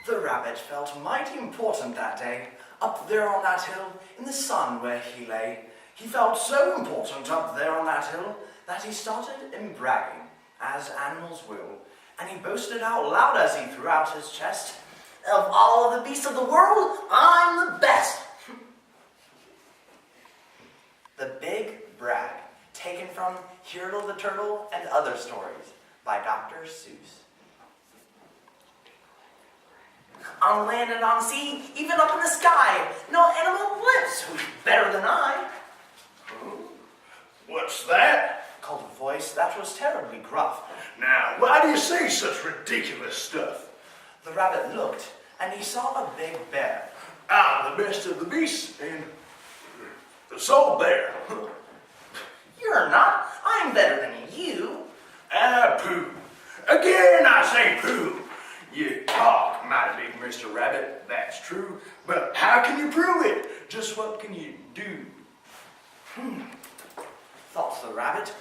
The rabbit felt mighty important that day, up there on that hill, in the sun where he lay. He felt so important up there on that hill that he started in bragging, as animals will, and he boasted out loud as he threw out his chest, "Of all the beasts of the world, I'm the best." The Big Brag, taken from Yertle the Turtle and Other Stories by Dr. Suess. On land and on sea, even up in the sky, no animal lives who's better than I. What's that? Called a voice that was terribly gruff. Now, why do you say such ridiculous stuff? The rabbit looked, and he saw a big bear. I'm the best of the beasts, and so there. You're not. I'm better than you. Ah, pooh. Again I say pooh. You talk mighty big, Mr. Rabbit, that's true, but how can you prove it? Just what can you do? Thought the rabbit.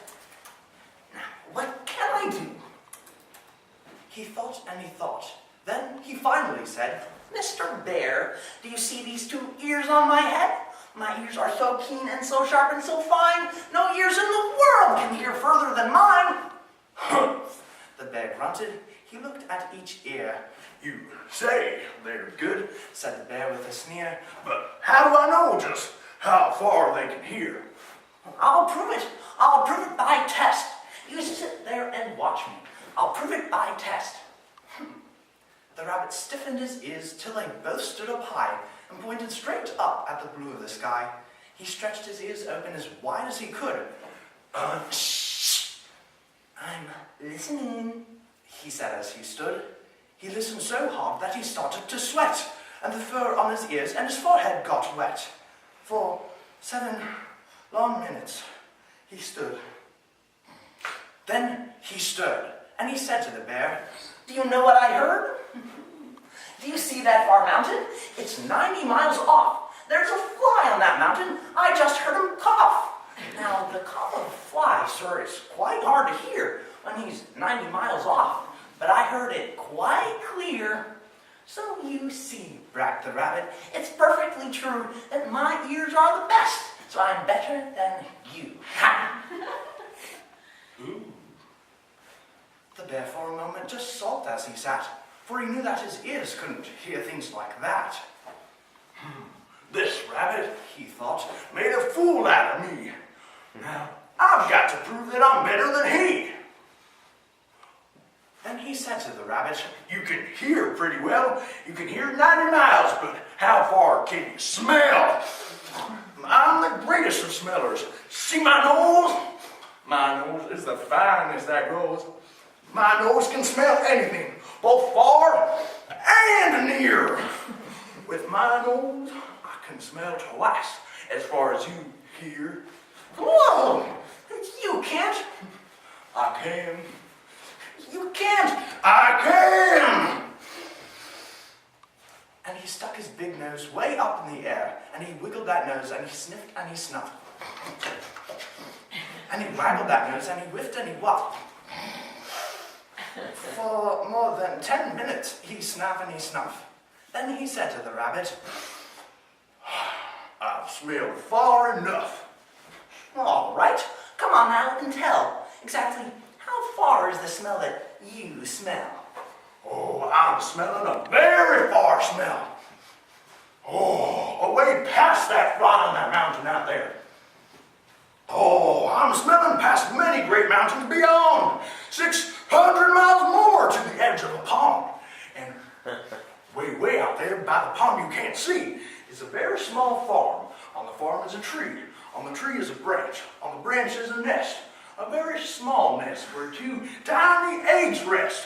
Now, what can I do? He thought and he thought. Then he finally said, "Mr. Bear, do you see these 2 ears on my head? My ears are so keen and so sharp and so fine, no ears in the world can hear further than mine." Humph! The bear grunted. He looked at each ear. You say they're good, Said the bear with a sneer. but how do I know just how far they can hear? I'll prove it. I'll prove it by test. You sit there and watch me. I'll prove it by test. The rabbit stiffened his ears till they both stood up high and pointed straight up at the blue of the sky. He stretched his ears open as wide as he could. Shh! I'm listening, he said as he stood. He listened so hard that he started to sweat, and the fur on his ears and his forehead got wet. For 7 long minutes he stood. Then he stirred, and he said to the bear, "Do you know what I heard? Do you see that far mountain? It's 90 miles off. There's a fly on that mountain. I just heard him cough." Now, the cough of a fly, sir, is quite hard to hear when he's 90 miles off, but I heard it quite clear. "So you see," bragged the rabbit, "it's perfectly true that my ears are the best, so I'm better than you." Ha! Ooh. The bear for a moment just sulked as he sat, for he knew that his ears couldn't hear things like that. This rabbit, he thought, made a fool out of me. Now, I've got to prove that I'm better than he. Then he said to the rabbit, You can hear pretty well. You can hear 90 miles, but how far can you smell? I'm the greatest of smellers. See my nose? My nose is the finest that grows. My nose can smell anything, both far and near. With my nose, I can smell twice as far as you hear. "Whoa! You can't! I can. You can't!" I can! And he stuck his big nose way up in the air, and he wiggled that nose, and he sniffed and he snuffed. And he waggled that nose, and he whiffed and he whuffed. For more than 10 minutes, he snuffed and he snuffed. Then he said to the rabbit, I've smelled far enough. "All right, come on now and tell. Exactly how far is the smell that you smell?" Oh, I'm smelling a very far smell. Oh, away past that fly on that mountain out there. Oh, I'm smelling past many great mountains beyond, 600 miles more to the edge of a pond. And way out there by the pond you can't see is a very small farm. On the farm is a tree. On the tree is a branch. On the branch is a nest. A very small nest where 2 tiny eggs rest.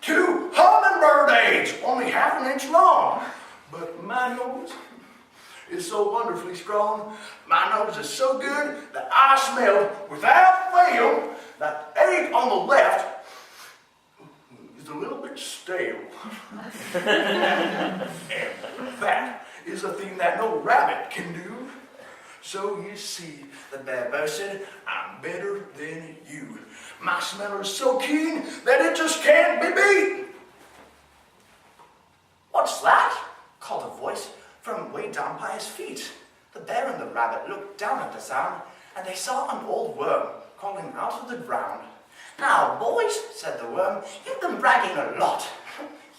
2 hummingbird eggs, only half an inch long. But my nose is so wonderfully strong. My nose is so good that I smelled without fail that egg on the left is a little bit stale. And that is a thing that no rabbit can do. So you see, The bear boasted, I'm better than you. My smell is so keen that it just can't be beat. sound, and they saw an old worm crawling out of the ground. "Now, boys," said the worm, "you've been bragging a lot.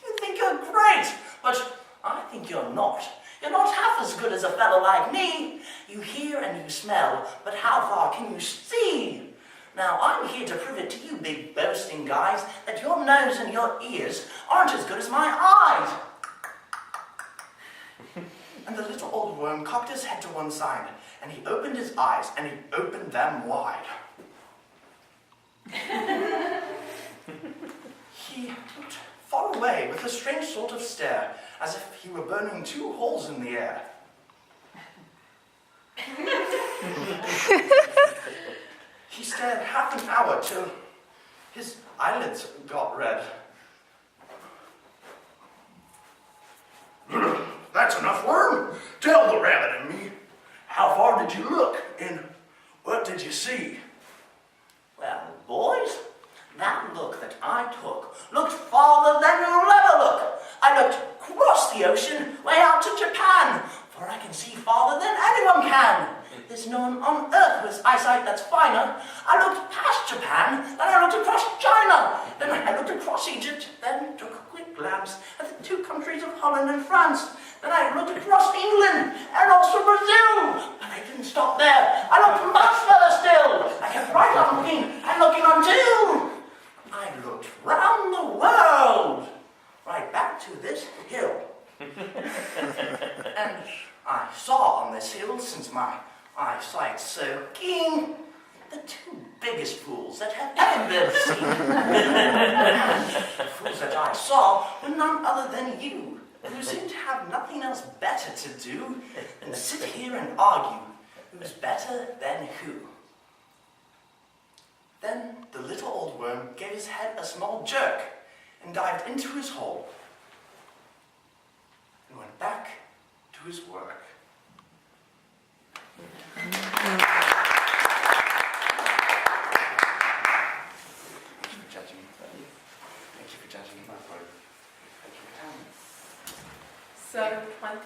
You think you're great, but I think you're not. You're not half as good as a fellow like me. You hear and you smell, but how far can you see? Now, I'm here to prove it to you big boasting guys that your nose and your ears aren't as good as my eyes." And the little old worm cocked his head to one side, and he opened his eyes, and he opened them wide. He looked far away with a strange sort of stare, as if he were burning 2 holes in the air. He stared half an hour till his eyelids got red. That's enough, worm. Tell the rabbit and me, how far did you look and what did you see? "Well, boys, that look that I took looked farther than you'll ever look. I looked across the ocean, way out to Japan, for I can see farther than anyone can. There's no one on earth whose eyesight that's finer. I looked past Japan, then I looked across China, then I looked across Egypt, then took a quick glance at the 2 countries of Holland and France. Then I looked across England and also Brazil, but I didn't stop there. I looked much further still. I kept right on looking and looking until I looked round the world, right back to this hill. And I saw on this hill, since my eyesight's so keen, the 2 biggest fools that have ever been seen. The fools that I saw were none other than you, who seem to have nothing else better to do than sit here and argue who's better than who. Then the little old worm gave his head a small jerk and dived into his hole and went back to his work. Thank you for judging me. Thank you for judging me. So 25